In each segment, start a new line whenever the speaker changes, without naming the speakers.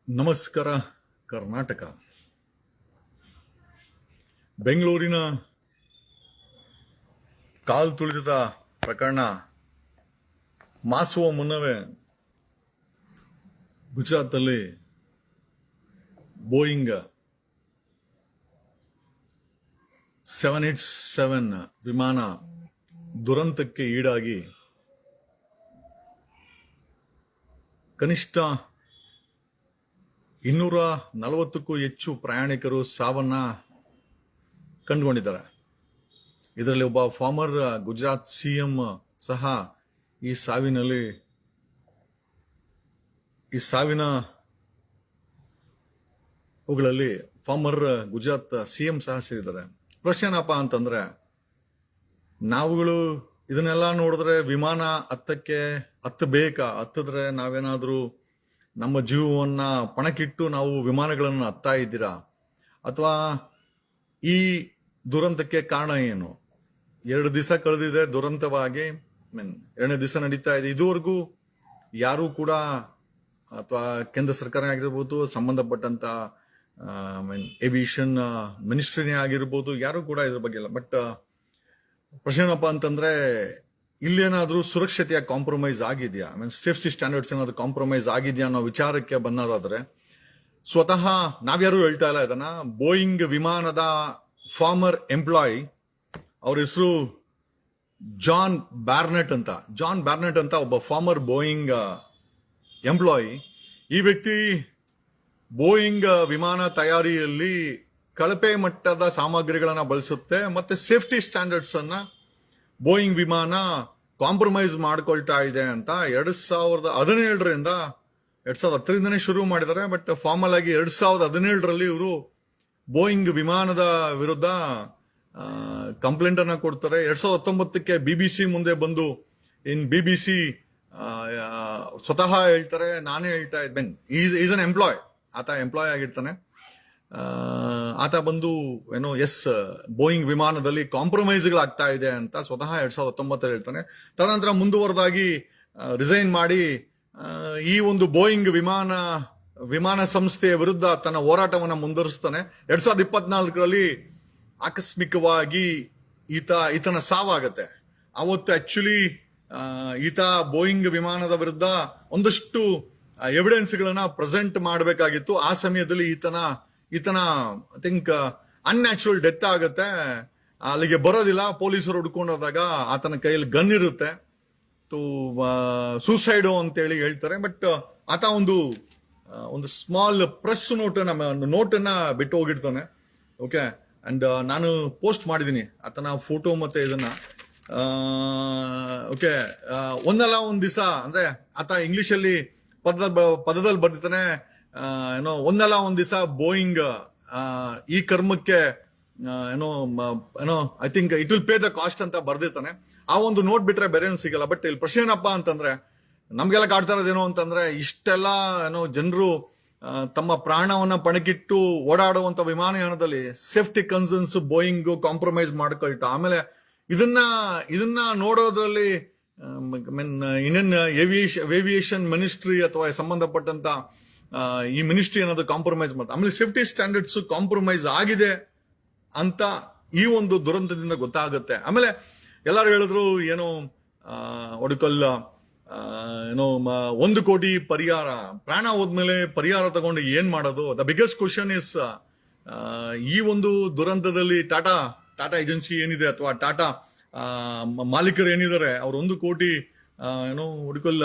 ನಮಸ್ಕಾರ ಕರ್ನಾಟಕ. ಬೆಂಗಳೂರಿನ ಕಾಲ್ ತುಳಿತದ ಪ್ರಕರಣ ಮಾಸುವ ಮುನ್ನವೇ ಗುಜರಾತ್ನಲ್ಲಿ ಬೋಯಿಂಗ್ 787 ವಿಮಾನ ದುರಂತಕ್ಕೆ ಈಡಾಗಿ ಕನಿಷ್ಠ 240ಕ್ಕೂ ಹೆಚ್ಚು ಪ್ರಯಾಣಿಕರು ಸಾವನ್ನ ಕಂಡುಕೊಂಡಿದ್ದಾರೆ. ಇದರಲ್ಲಿ ಒಬ್ಬ ಫಾರ್ಮರ್ ಗುಜರಾತ್ ಸಿಎಂ ಸಹ ಈ ಸಾವಿನ ಅವುಗಳಲ್ಲಿ ಫಾರ್ಮರ್ ಗುಜರಾತ್ ಸಿಎಂ ಸಹ ಸೇರಿದ್ದಾರೆ. ಪ್ರಶ್ನೆ ಏನಪ್ಪ ಅಂತಂದ್ರೆ, ನಾವುಗಳು ಇದನ್ನೆಲ್ಲ ನೋಡಿದ್ರೆ ವಿಮಾನ ಹತ್ತಿದ್ರೆ ನಾವೇನಾದ್ರೂ ನಮ್ಮ ಜೀವವನ್ನ ಪಣಕ್ಕಿಟ್ಟು ನಾವು ವಿಮಾನಗಳನ್ನು ಹತ್ತಾ ಇದ್ದೀರಾ, ಅಥವಾ ಈ ದುರಂತಕ್ಕೆ ಕಾರಣ ಏನು? 2 ದಿವಸ ಕಳೆದಿದೆ ದುರಂತವಾಗಿ, 2ನೇ ದಿವಸ ನಡೀತಾ ಇದೆ. ಇದುವರೆಗೂ ಯಾರು ಕೂಡ, ಅಥವಾ ಕೇಂದ್ರ ಸರ್ಕಾರ ಆಗಿರ್ಬೋದು, ಸಂಬಂಧಪಟ್ಟಂತ ಏವಿಯೇಷನ್ ಮಿನಿಸ್ಟ್ರಿನೇ ಆಗಿರ್ಬೋದು, ಯಾರು ಕೂಡ ಇದ್ರ ಬಗ್ಗೆ ಇಲ್ಲ. ಬಟ್ ಪ್ರಶ್ನೆ ಏನಪ್ಪ ಅಂತಂದ್ರೆ, ಇಲ್ಲೇನಾದ್ರೂ ಸುರಕ್ಷತೆಯ ಕಾಂಪ್ರಮೈಸ್ ಆಗಿದೆಯಾ, ಸೇಫ್ಟಿ ಸ್ಟ್ಯಾಂಡರ್ಡ್ಸ್ ಏನಾದ್ರು ಕಾಂಪ್ರಮೈಸ್ ಆಗಿದೆಯಾ ಅನ್ನೋ ವಿಚಾರಕ್ಕೆ ಬಂದಾದ್ರೆ, ಸ್ವತಃ ನಾವ್ಯಾರು ಹೇಳ್ತಾ ಇಲ್ಲ ಇದನ್ನ. ಬೋಯಿಂಗ್ ವಿಮಾನದ ಫಾರ್ಮರ್ ಎಂಪ್ಲಾಯ್, ಅವ್ರ ಹೆಸರು ಜಾನ್ ಬ್ಯಾರ್ನೆಟ್ ಅಂತ ಒಬ್ಬ ಫಾರ್ಮರ್ ಬೋಯಿಂಗ್ ಎಂಪ್ಲಾಯ್. ಈ ವ್ಯಕ್ತಿ ಬೋಯಿಂಗ್ ವಿಮಾನ ತಯಾರಿಯಲ್ಲಿ ಕಳಪೆ ಮಟ್ಟದ ಸಾಮಗ್ರಿಗಳನ್ನ ಬಳಸುತ್ತೆ, ಮತ್ತೆ ಸೇಫ್ಟಿ ಸ್ಟ್ಯಾಂಡರ್ಡ್ಸ್ ಅನ್ನ ಬೋಯಿಂಗ್ ವಿಮಾನ ಕಾಂಪ್ರಮೈಸ್ ಮಾಡ್ಕೊಳ್ತಾ ಇದೆ ಅಂತ 2017ರಿಂದ 2010ರಿಂದನೇ ಶುರು ಮಾಡಿದ್ದಾರೆ. ಬಟ್ ಫಾರ್ಮಲ್ ಆಗಿ 2017ರಲ್ಲಿ ಇವರು ಬೋಯಿಂಗ್ ವಿಮಾನದ ವಿರುದ್ಧ ಕಂಪ್ಲೇಂಟ್ ಅನ್ನ ಕೊಡ್ತಾರೆ. 2019ಕ್ಕೆ BBC ಮುಂದೆ ಬಂದು BBC ಸ್ವತಃ ಹೇಳ್ತಾರೆ, ನಾನೇ ಹೇಳ್ತಾ ಇದ್ದೇನೆ, ಈಸ್ ಅನ್ ಎಂಪ್ಲಾಯ್, ಆತ ಎಂಪ್ಲಾಯ್ ಆಗಿರ್ತಾನೆ. ಆತ ಬಂದು ಬೋಯಿಂಗ್ ವಿಮಾನದಲ್ಲಿ ಕಾಂಪ್ರಮೈಸ್ಗಳಾಗ್ತಾ ಇದೆ ಅಂತ ಸ್ವತಃ 2019 ಹೇಳ್ತಾನೆ. ತದನಂತರ ಮುಂದುವರೆದಾಗಿ ರಿಸೈನ್ ಮಾಡಿ ಈ ಒಂದು ಬೋಯಿಂಗ್ ವಿಮಾನ ಸಂಸ್ಥೆಯ ವಿರುದ್ಧ ತನ್ನ ಹೋರಾಟವನ್ನ ಮುಂದುವರಿಸ್ತಾನೆ. 2024ರಲ್ಲಿ ಆಕಸ್ಮಿಕವಾಗಿ ಈತನ ಸಾವಾಗತ್ತೆ. ಅವತ್ತು ಆಕ್ಚುಲಿ ಈತ ಬೋಯಿಂಗ್ ವಿಮಾನದ ವಿರುದ್ಧ ಒಂದಷ್ಟು ಎವಿಡೆನ್ಸ್ಗಳನ್ನ ಪ್ರೆಸೆಂಟ್ ಮಾಡಬೇಕಾಗಿತ್ತು. ಆ ಸಮಯದಲ್ಲಿ ಈತನ ಐ ಥಿಂಕ್ ಅನ್ಯಾಚುರಲ್ ಡೆತ್ ಆಗುತ್ತೆ. ಅಲ್ಲಿಗೆ ಬರೋದಿಲ್ಲ. ಪೊಲೀಸರು ಹುಡ್ಕೊಂಡೋದಾಗ ಆತನ ಕೈಯಲ್ಲಿ ಗನ್ ಇರುತ್ತೆ. ಸೂಸೈಡು ಅಂತೇಳಿ ಹೇಳ್ತಾರೆ. ಬಟ್ ಆತ ಒಂದು ಸ್ಮಾಲ್ ಪ್ರೆಸ್ ನೋಟನ್ನ ಬಿಟ್ಟು ಹೋಗಿರ್ತಾನೆ. ಓಕೆ, ಅಂಡ್ ನಾನು ಪೋಸ್ಟ್ ಮಾಡಿದ್ದೀನಿ ಆತನ ಫೋಟೋ ಮತ್ತೆ ಇದನ್ನ. ಓಕೆ, ಒಂದಲ್ಲ ಒಂದ್ ದಿವಸ, ಅಂದ್ರೆ ಆತ ಇಂಗ್ಲಿಷಲ್ಲಿ ಪದದಲ್ಲಿ ಬರ್ದಿರ್ತಾನೆ, ಒಂದಲ್ಲ ಒಂದ್ ದಿವಸ ಬೋಯಿಂಗ್ ಈ ಕರ್ಮಕ್ಕೆ I think it will pay the cost ಅಂತ ಬರ್ದಿರ್ತಾನೆ. ಆ ಒಂದು ನೋಟ್ ಬಿಟ್ರೆ ಬೇರೆ ಏನು ಸಿಗಲ್ಲ. ಬಟ್ ಇಲ್ಲಿ ಪ್ರಶ್ನೆ ಏನಪ್ಪಾ ಅಂತಂದ್ರೆ, ನಮ್ಗೆಲ್ಲ ಕಾಡ್ತಾ ಇರೋದೇನೋ ಅಂತಂದ್ರೆ, ಇಷ್ಟೆಲ್ಲ ಜನರು ತಮ್ಮ ಪ್ರಾಣವನ್ನ ಪಣಕ್ಕಿಟ್ಟು ಓಡಾಡುವಂತ ವಿಮಾನಯಾನದಲ್ಲಿ ಸೇಫ್ಟಿ ಕನ್ಸರ್ನ್ಸ್ ಬೋಯಿಂಗ್ ಕಾಂಪ್ರಮೈಸ್ ಮಾಡ್ಕೊಳ್ತಾ, ಆಮೇಲೆ ಇದನ್ನ ನೋಡೋದ್ರಲ್ಲಿ ಇಂಡಿಯನ್ ಏವಿಯೇಷನ್ ಮಿನಿಸ್ಟ್ರಿ ಅಥವಾ ಸಂಬಂಧಪಟ್ಟಂತ ಈ ಮಿನಿಸ್ಟ್ರಿ ಅನ್ನೋದು ಕಾಂಪ್ರಮೈಸ್ ಮಾಡ್ತಾರೆ. ಆಮೇಲೆ ಸೇಫ್ಟಿ ಸ್ಟ್ಯಾಂಡರ್ಡ್ಸ್ ಕಾಂಪ್ರಮೈಸ್ ಆಗಿದೆ ಅಂತ ಈ ಒಂದು ದುರಂತದಿಂದ ಗೊತ್ತಾಗುತ್ತೆ. ಆಮೇಲೆ ಎಲ್ಲರೂ ಹೇಳಿದ್ರು ಒಡಕಲ್ಲ 1 ಕೋಟಿ ಪರಿಹಾರ, ಪ್ರಾಣ ಹೋದ್ಮೇಲೆ ಪರಿಹಾರ ತಗೊಂಡು ಏನ್ ಮಾಡೋದು? ದ ಬಿಗ್ಗೆಸ್ಟ್ ಕ್ವಶನ್ ಇಸ್, ಈ ಒಂದು ದುರಂತದಲ್ಲಿ ಟಾಟಾ ಏಜೆನ್ಸಿ ಏನಿದೆ ಅಥವಾ ಟಾಟಾ ಮಾಲೀಕರು ಏನಿದ್ದಾರೆ, ಅವ್ರು 1 ಕೋಟಿ ಒಡಕಲ್ಲ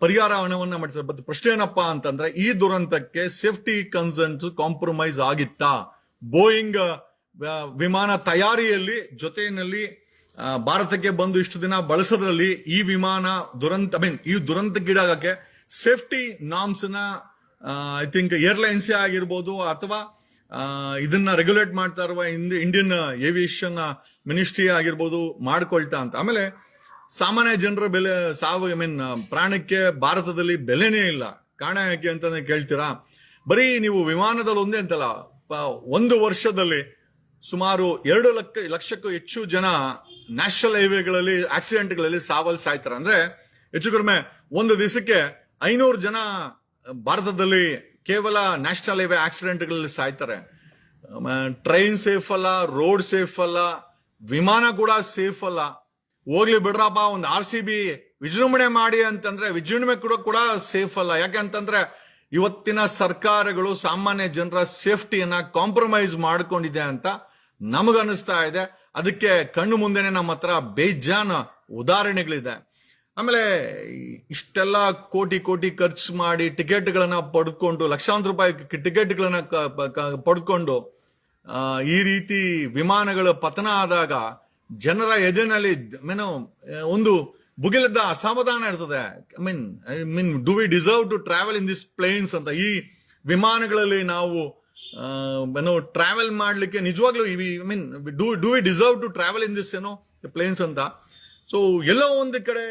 ಪರಿಹಾರ ಹಣವನ್ನ ಮಾಡಿಸ್ತಾರೆ. ಬಟ್ ಪ್ರಶ್ನೆ ಏನಪ್ಪಾ ಅಂತಂದ್ರೆ, ಈ ದುರಂತಕ್ಕೆ ಸೇಫ್ಟಿ ಕನ್ಸರ್ನ್ಸ್ ಕಾಂಪ್ರಮೈಸ್ ಆಗಿತ್ತಾ? ಬೋಯಿಂಗ್ ವಿಮಾನ ತಯಾರಿಯಲ್ಲಿ ಜೊತೆಯಲ್ಲಿ ಭಾರತಕ್ಕೆ ಬಂದು ಇಷ್ಟು ದಿನ ಬಳಸೋದ್ರಲ್ಲಿ ಈ ದುರಂತಕ್ಕೀಡಾಗಕ್ಕೆ ಸೇಫ್ಟಿ ನಾರ್ಮ್ಸ್ ನ ಐ ಥಿಂಕ್ ಏರ್ಲೈನ್ಸ್ ಆಗಿರ್ಬೋದು, ಅಥವಾ ಇದನ್ನ ರೆಗ್ಯುಲೇಟ್ ಮಾಡ್ತಾ ಇರುವ ಇಂಡಿಯನ್ ಏವಿಯೇಷನ್ ಮಿನಿಸ್ಟ್ರಿ ಆಗಿರ್ಬೋದು ಮಾಡ್ಕೊಳ್ತಾ ಅಂತ. ಆಮೇಲೆ ಸಾಮಾನ್ಯ ಜನರ ಬೆಲೆ ಪ್ರಾಣಕ್ಕೆ ಭಾರತದಲ್ಲಿ ಬೆಲೆನೇ ಇಲ್ಲ. ಕಾರಣ ಯಾಕೆ ಅಂತ ಕೇಳ್ತೀರಾ? ಬರೀ ನೀವು ವಿಮಾನದಲ್ಲಿ ಒಂದೇ ಅಂತಲ್ಲ, 1 ವರ್ಷದಲ್ಲಿ ಸುಮಾರು 2 ಲಕ್ಷಕ್ಕೂ ಹೆಚ್ಚು ಜನ ನ್ಯಾಷನಲ್ ಹೈವೇಗಳಲ್ಲಿ ಆಕ್ಸಿಡೆಂಟ್ಗಳಲ್ಲಿ ಸಾಯ್ತಾರೆ. ಅಂದ್ರೆ ಹೆಚ್ಚು ಕಡಿಮೆ ಒಂದು ದಿವಸಕ್ಕೆ 500 ಜನ ಭಾರತದಲ್ಲಿ ಕೇವಲ ನ್ಯಾಷನಲ್ ಹೈವೇ ಆಕ್ಸಿಡೆಂಟ್ಗಳಲ್ಲಿ ಸಾಯ್ತಾರೆ. ಟ್ರೈನ್ ಸೇಫ್ ಅಲ್ಲ, ರೋಡ್ ಸೇಫ್ ಅಲ್ಲ, ವಿಮಾನ ಕೂಡ ಸೇಫ್ ಅಲ್ಲ. ಹೋಗ್ಲಿ ಬಿಡ್ರಪ್ಪ, ಒಂದು RCB ವಿಜೃಂಭಣೆ ಮಾಡಿ ಅಂತಂದ್ರೆ ವಿಜೃಂಭಣೆ ಕೂಡ ಸೇಫ್ ಅಲ್ಲ. ಯಾಕೆಂತಂದ್ರೆ ಇವತ್ತಿನ ಸರ್ಕಾರಗಳು ಸಾಮಾನ್ಯ ಜನರ ಸೇಫ್ಟಿಯನ್ನ ಕಾಂಪ್ರಮೈಸ್ ಮಾಡ್ಕೊಂಡಿದೆ ಅಂತ ನಮಗನ್ನಿಸ್ತಾ ಇದೆ. ಅದಕ್ಕೆ ಕಣ್ಣು ಮುಂದೆನೆ ನಮ್ಮ ಹತ್ರ ಬೇಜಾನ್ ಉದಾಹರಣೆಗಳಿದೆ. ಆಮೇಲೆ ಇಷ್ಟೆಲ್ಲ ಕೋಟಿ ಖರ್ಚು ಮಾಡಿ ಟಿಕೆಟ್ಗಳನ್ನ ಪಡೆದುಕೊಂಡು, ಲಕ್ಷಾಂತರ ರೂಪಾಯಿ ಟಿಕೆಟ್ಗಳನ್ನ ಪಡೆದುಕೊಂಡು ಈ ರೀತಿ ವಿಮಾನಗಳು ಪತನ ಆದಾಗ ಜನರ ಎದೆನಲ್ಲಿ ಒಂದು ಭುಗಿಲದ ಅಸಮಾಧಾನ ಇರ್ತದೆ. I mean do we deserve to travel in this planes ಅಂತ. ಈ ವಿಮಾನಗಳಲ್ಲಿ ನಾವು ಟ್ರಾವೆಲ್ ಮಾಡ್ಲಿಕ್ಕೆ ನಿಜವಾಗ್ಲೂ do we deserve to travel in this planes ಅಂತ. ಸೊ ಎಲ್ಲೋ ಒಂದು ಕಡೆ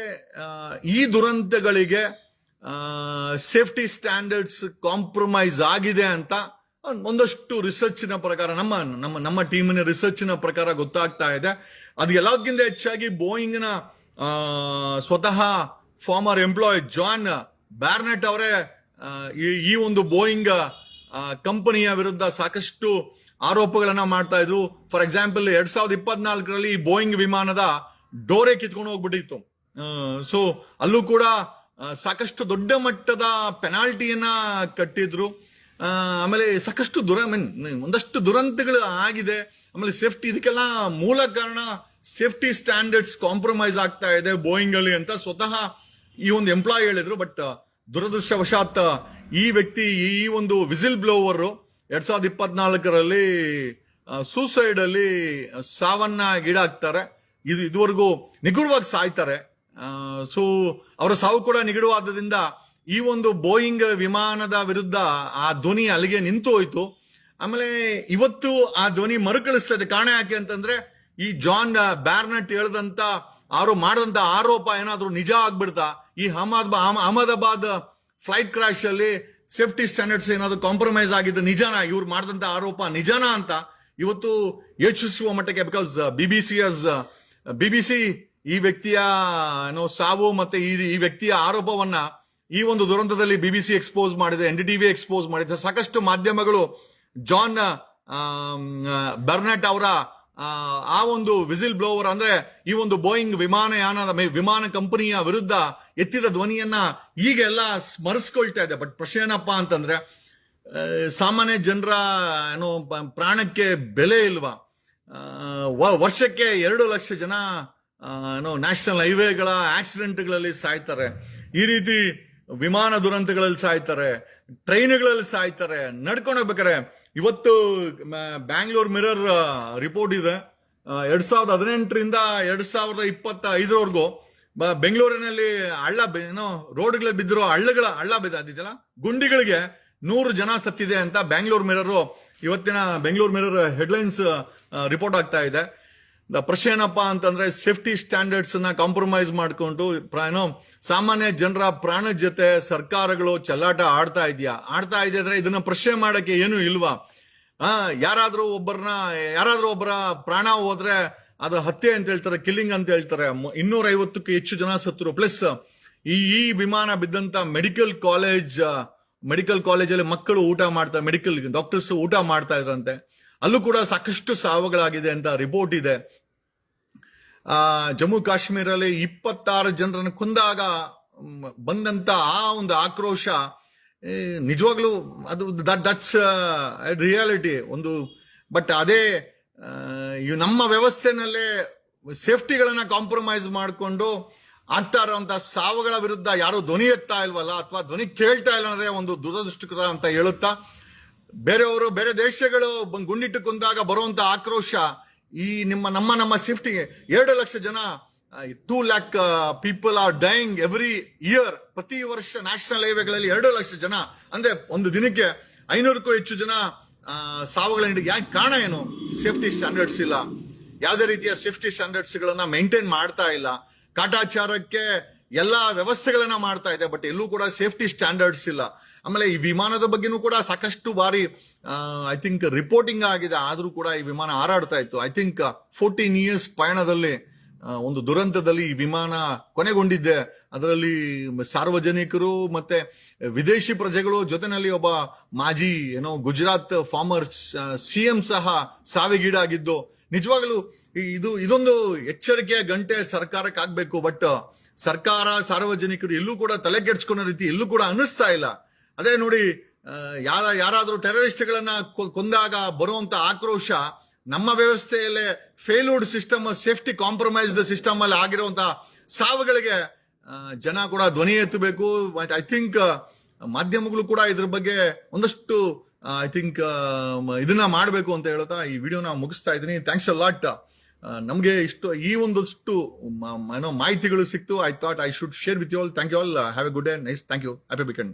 ಈ ದುರಂತಗಳಿಗೆ ಸೇಫ್ಟಿ ಸ್ಟ್ಯಾಂಡರ್ಡ್ಸ್ ಕಾಂಪ್ರಮೈಸ್ ಆಗಿದೆ ಅಂತ ಒಂದಷ್ಟು ರಿಸರ್ಚ್ನ ಪ್ರಕಾರ, ನಮ್ಮ ಟೀಮಿನ ರಿಸರ್ಚ್ನ ಪ್ರಕಾರ ಗೊತ್ತಾಗ್ತಾ ಇದೆ. ಅದು ಎಲ್ಲದಕ್ಕಿಂತ ಹೆಚ್ಚಾಗಿ ಬೋಯಿಂಗ್ನ ಸ್ವತಃ ಫಾರ್ಮರ್ ಎಂಪ್ಲಾಯ್ ಜಾನ್ ಬ್ಯಾರ್ನೆಟ್ ಅವರೇ ಈ ಒಂದು ಬೋಯಿಂಗ್ ಕಂಪನಿಯ ವಿರುದ್ಧ ಸಾಕಷ್ಟು ಆರೋಪಗಳನ್ನ ಮಾಡ್ತಾ ಇದ್ರು. ಫಾರ್ ಎಕ್ಸಾಂಪಲ್ 2024ರಲ್ಲಿ ಈ ಬೋಯಿಂಗ್ ವಿಮಾನದ ಡೋರೆ ಕಿತ್ಕೊಂಡು ಹೋಗ್ಬಿಟ್ಟಿತ್ತು. ಸೊ ಅಲ್ಲೂ ಕೂಡ ಸಾಕಷ್ಟು ದೊಡ್ಡ ಮಟ್ಟದ ಪೆನಾಲ್ಟಿಯನ್ನ ಕಟ್ಟಿದ್ರು. ಆಮೇಲೆ ಸಾಕಷ್ಟು ಒಂದಷ್ಟು ದುರಂತಗಳು ಆಗಿದೆ. ಆಮೇಲೆ ಸೇಫ್ಟಿ, ಇದಕ್ಕೆಲ್ಲ ಮೂಲ ಕಾರಣ ಸೇಫ್ಟಿ ಸ್ಟ್ಯಾಂಡರ್ಡ್ಸ್ ಕಾಂಪ್ರಮೈಸ್ ಆಗ್ತಾ ಇದೆ ಬೋಯಿಂಗ್ ಅಲ್ಲಿ ಅಂತ ಸ್ವತಃ ಈ ಒಂದು ಎಂಪ್ಲಾಯ್ ಹೇಳಿದ್ರು. ಬಟ್ ದುರದೃಷ್ಟವಶಾತ್ ಈ ವ್ಯಕ್ತಿ, ಈ ಒಂದು ವಿಸಿಲ್ ಬ್ಲೋವರ್ 2024ರಲ್ಲಿ ಸೂಸೈಡ್ ಅಲ್ಲಿ ಸಾವನ್ನಗೀಡಾಗ್ತಾರೆ. ಇದುವರೆಗೂ ನಿಗೂಢವಾಗಿ ಸಾಯ್ತಾರೆ. ಸೊ ಅವರ ಸಾವು ಕೂಡ ನಿಗೂಢವಾದ್ದರಿಂದ ಈ ಒಂದು ಬೋಯಿಂಗ್ ವಿಮಾನದ ವಿರುದ್ಧ ಆ ಧ್ವನಿ ಅಲ್ಲಿಗೆ ನಿಂತು ಹೋಯ್ತು. ಆಮೇಲೆ ಇವತ್ತು ಆ ಧ್ವನಿ ಮರುಕಳಿಸ್ತಾ ಇದೆ. ಕಾರಣ ಯಾಕೆ ಅಂತಂದ್ರೆ ಈ ಜಾನ್ ಬ್ಯಾರ್ನೆಟ್ ಹೇಳ್ದಂತ ಮಾಡಿದಂತ ಆರೋಪ ಏನಾದ್ರೂ ನಿಜ ಆಗ್ಬಿಡ್ತಾ, ಈ ಅಹಮದಾಬಾದ್ ಫ್ಲೈಟ್ ಕ್ರಾಶ್ ಅಲ್ಲಿ ಸೇಫ್ಟಿ ಸ್ಟ್ಯಾಂಡರ್ಡ್ಸ್ ಏನಾದ್ರು ಕಾಂಪ್ರಮೈಸ್ ಆಗಿದ್ದು ನಿಜಾನ, ಇವ್ರು ಮಾಡಿದಂತ ಆರೋಪ ನಿಜಾನ ಅಂತ ಇವತ್ತು ಯೋಚಿಸುವ ಮಟ್ಟಕ್ಕೆ. ಬಿಕಾಸ್ ಬಿಬಿಸಿ ಈ ವ್ಯಕ್ತಿಯ ಸಾವು ಮತ್ತೆ ಈ ವ್ಯಕ್ತಿಯ ಆರೋಪವನ್ನ ಈ ಒಂದು ದುರಂತದಲ್ಲಿ ಬಿಬಿಸಿ ಎಕ್ಸ್ಪೋಸ್ ಮಾಡಿದೆ, NDTV ಎಕ್ಸ್ಪೋಸ್ ಮಾಡಿದೆ. ಸಾಕಷ್ಟು ಮಾಧ್ಯಮಗಳು ಜಾನ್ ಬರ್ನೆಟ್ ಅವರ ಆ ಒಂದು ವಿಸಿಲ್ ಬ್ಲೋವರ್ ಅಂದ್ರೆ ಈ ಒಂದು ಬೋಯಿಂಗ್ ವಿಮಾನ ಕಂಪನಿಯ ವಿರುದ್ಧ ಎತ್ತಿದ ಧ್ವನಿಯನ್ನ ಈಗೆಲ್ಲ ಸ್ಮರಿಸ್ಕೊಳ್ತಾ ಇದೆ. ಬಟ್ ಪ್ರಶ್ನೆ ಏನಪ್ಪಾ ಅಂತಂದ್ರೆ, ಸಾಮಾನ್ಯ ಜನರ ಪ್ರಾಣಕ್ಕೆ ಬೆಲೆ ಇಲ್ವಾ? ವರ್ಷಕ್ಕೆ 2 ಲಕ್ಷ ಜನ ನ್ಯಾಷನಲ್ ಹೈವೇಗಳ ಆಕ್ಸಿಡೆಂಟ್ಗಳಲ್ಲಿ ಸಾಯ್ತಾರೆ. ಈ ರೀತಿ ವಿಮಾನ ದುರಂತಗಳಲ್ಲಿ ಸಾಯ್ತಾರೆ, ಟ್ರೈನ್ಗಳಲ್ಲಿ ಸಾಯ್ತಾರೆ, ನಡ್ಕೊಂಡು ಹೋಗ್ಬೇಕಾರೆ. ಇವತ್ತು ಬ್ಯಾಂಗ್ಳೂರ್ ಮಿರರ್ ರಿಪೋರ್ಟ್ ಇದೆ, 2018ರಿಂದ 2025ವರೆಗೂ ಬೆಂಗಳೂರಿನಲ್ಲಿ ರೋಡ್ಗಳಲ್ಲಿ ಬಿದ್ದಿರೋ ಹಳ್ಳ ಬಿದ್ದಿದೆಯಲ್ಲ, ಗುಂಡಿಗಳಿಗೆ 100 ಜನ ಸತ್ತಿದೆ ಅಂತ ಬ್ಯಾಂಗ್ಳೂರ್ ಮಿರರ್ ಇವತ್ತಿನ ಬೆಂಗಳೂರು ಮಿರರ್ ಹೆಡ್ಲೈನ್ಸ್ ರಿಪೋರ್ಟ್ ಆಗ್ತಾ ಇದೆ. ಪ್ರಶ್ನೆ ಏನಪ್ಪಾ ಅಂತಂದ್ರೆ, ಸೇಫ್ಟಿ ಸ್ಟ್ಯಾಂಡರ್ಡ್ಸ್ ನ ಕಾಂಪ್ರಮೈಸ್ ಮಾಡಿಕೊಂಡು ಸಾಮಾನ್ಯ ಜನರ ಪ್ರಾಣದ ಜೊತೆ ಸರ್ಕಾರಗಳು ಚೆಲ್ಲಾಟ ಆಡ್ತಾ ಇದ್ರೆ ಇದನ್ನ ಪ್ರಶ್ನೆ ಮಾಡಕ್ಕೆ ಏನು ಇಲ್ವಾ? ಯಾರಾದ್ರೂ ಒಬ್ಬರ ಪ್ರಾಣ ಹೋದ್ರೆ ಅದು ಹತ್ಯೆ ಅಂತ ಹೇಳ್ತಾರೆ, ಕಿಲ್ಲಿಂಗ್ ಅಂತ ಹೇಳ್ತಾರೆ. 250ಕ್ಕೂ ಹೆಚ್ಚು ಜನ ಸತ್ತರು. ಪ್ಲಸ್ ಈ ವಿಮಾನ ಬಿದ್ದಂತ ಮೆಡಿಕಲ್ ಕಾಲೇಜಲ್ಲಿ ಮಕ್ಕಳು ಊಟ ಮಾಡ್ತಾರೆ, ಮೆಡಿಕಲ್ ಡಾಕ್ಟರ್ಸ್ ಊಟ ಮಾಡ್ತಾ ಇದ್ರಂತೆ. ಅಲ್ಲೂ ಕೂಡ ಸಾಕಷ್ಟು ಸಾವುಗಳಾಗಿದೆ ಅಂತ ರಿಪೋರ್ಟ್ ಇದೆ. ಜಮ್ಮು ಕಾಶ್ಮೀರಲ್ಲಿ 26 ಜನರನ್ನು ಕೊಂದಾಗ ಬಂದಂತ ಆ ಒಂದು ಆಕ್ರೋಶ ನಿಜವಾಗ್ಲೂ ಅದು ದಟ್ಸ್ ರಿಯಾಲಿಟಿ ಒಂದು. ಬಟ್ ಅದೇ ನಮ್ಮ ವ್ಯವಸ್ಥೆನಲ್ಲೇ ಸೇಫ್ಟಿಗಳನ್ನ ಕಾಂಪ್ರಮೈಸ್ ಮಾಡಿಕೊಂಡು ಆಗ್ತಾ ಇರುವಂತಹ ಸಾವುಗಳ ವಿರುದ್ಧ ಯಾರು ಧ್ವನಿ ಎತ್ತಾ ಇಲ್ವಲ್ಲ, ಅಥವಾ ಧ್ವನಿ ಕೇಳ್ತಾ ಇಲ್ಲ ಅನ್ನೋದೇ ಒಂದು ದುರದೃಷ್ಟಕರ ಅಂತ ಹೇಳುತ್ತಾ, ಬೇರೆ ದೇಶಗಳು ಗುಂಡಿಟ್ಟು ಕೊಂದಾಗ ಬರುವಂತ ಆಕ್ರೋಶ ಈ ನಮ್ಮ ಸೇಫ್ಟಿಗೆ 2 ಲಕ್ಷ ಜನ 2 lakh people are dying every year. ಪ್ರತಿ ವರ್ಷ ನ್ಯಾಷನಲ್ ಹೈವೇಗಳಲ್ಲಿ 2 ಲಕ್ಷ ಜನ ಅಂದ್ರೆ ಒಂದು ದಿನಕ್ಕೆ 500ಕ್ಕೂ ಹೆಚ್ಚು ಜನ ಸಾವುಗಳಿಂದ. ಯಾಕೆ ಕಾರಣ ಏನು? ಸೇಫ್ಟಿ ಸ್ಟ್ಯಾಂಡರ್ಡ್ಸ್ ಇಲ್ಲ, ಯಾವುದೇ ರೀತಿಯ ಸೇಫ್ಟಿ ಸ್ಟ್ಯಾಂಡರ್ಡ್ಸ್ ಗಳನ್ನ ಮೇಂಟೈನ್ ಮಾಡ್ತಾ ಇಲ್ಲ. ಕಾಟಾಚಾರಕ್ಕೆ ಎಲ್ಲಾ ವ್ಯವಸ್ಥೆಗಳನ್ನ ಮಾಡ್ತಾ ಇದೆ, ಬಟ್ ಎಲ್ಲೂ ಕೂಡ ಸೇಫ್ಟಿ ಸ್ಟ್ಯಾಂಡರ್ಡ್ಸ್ ಇಲ್ಲ. ಆಮೇಲೆ ಈ ವಿಮಾನದ ಬಗ್ಗೆನೂ ಕೂಡ ಸಾಕಷ್ಟು ಬಾರಿ ಐ ಥಿಂಕ್ ರಿಪೋರ್ಟಿಂಗ್ ಆಗಿದೆ, ಆದ್ರೂ ಕೂಡ ಈ ವಿಮಾನ ಹಾರಾಡ್ತಾ ಇತ್ತು. ಐ ಥಿಂಕ್ 14 years ಪಯಣದಲ್ಲಿ ಒಂದು ದುರಂತದಲ್ಲಿ ಈ ವಿಮಾನ ಕೊನೆಗೊಂಡಿದ್ದೆ. ಅದರಲ್ಲಿ ಸಾರ್ವಜನಿಕರು ಮತ್ತೆ ವಿದೇಶಿ ಪ್ರಜೆಗಳು ಜೊತೆನಲ್ಲಿ ಒಬ್ಬ ಮಾಜಿ ಗುಜರಾತ್ ಫಾರ್ಮರ್ CM ಸಹ ಸಾವಿಗೀಡಾಗಿದ್ದು. ನಿಜವಾಗ್ಲೂ ಇದೊಂದು ಎಚ್ಚರಿಕೆಯ ಗಂಟೆ ಸರ್ಕಾರಕ್ಕೆ ಆಗ್ಬೇಕು. ಬಟ್ ಸರ್ಕಾರ ಸಾರ್ವಜನಿಕರು ಎಲ್ಲೂ ಕೂಡ ತಲೆ ಕೆಡ್ಸ್ಕೊಳೋ ರೀತಿ ಎಲ್ಲೂ ಕೂಡ ಅನ್ನಿಸ್ತಾ ಇಲ್ಲ. ಅದೇ ನೋಡಿ, ಯಾರಾದ್ರೂ ಟೆರರಿಸ್ಟ್ಗಳನ್ನ ಕೊಂದಾಗ ಬರುವಂತ ಆಕ್ರೋಶ ನಮ್ಮ ವ್ಯವಸ್ಥೆಯಲ್ಲೇ ಫೇಲ್ಯೂರ್ಡ್ ಸಿಸ್ಟಮ್, ಸೇಫ್ಟಿ ಕಾಂಪ್ರಮೈಸ್ಡ್ ಸಿಸ್ಟಮ್ ಅಲ್ಲಿ ಆಗಿರುವಂತ ಸಾವುಗಳಿಗೆ ಜನ ಕೂಡ ಧ್ವನಿ ಎತ್ತಬೇಕು. ಐ ಥಿಂಕ್ ಮಾಧ್ಯಮಗಳು ಕೂಡ ಇದ್ರ ಬಗ್ಗೆ ಒಂದಷ್ಟು ಇದನ್ನ ಮಾಡಬೇಕು ಅಂತ ಹೇಳ್ತಾ ಈ ವಿಡಿಯೋನ ಮುಗಿಸ್ತಾ ಇದ್ದೀನಿ. Thanks a lot. ನಮ್ಗೆ ಈ ಒಂದಷ್ಟು ಮಾಹಿತಿಗಳು ಸಿಕ್ತು. I thought I should share with you all. Thank you all. Have a good day. Nice. Thank you. Happy weekend.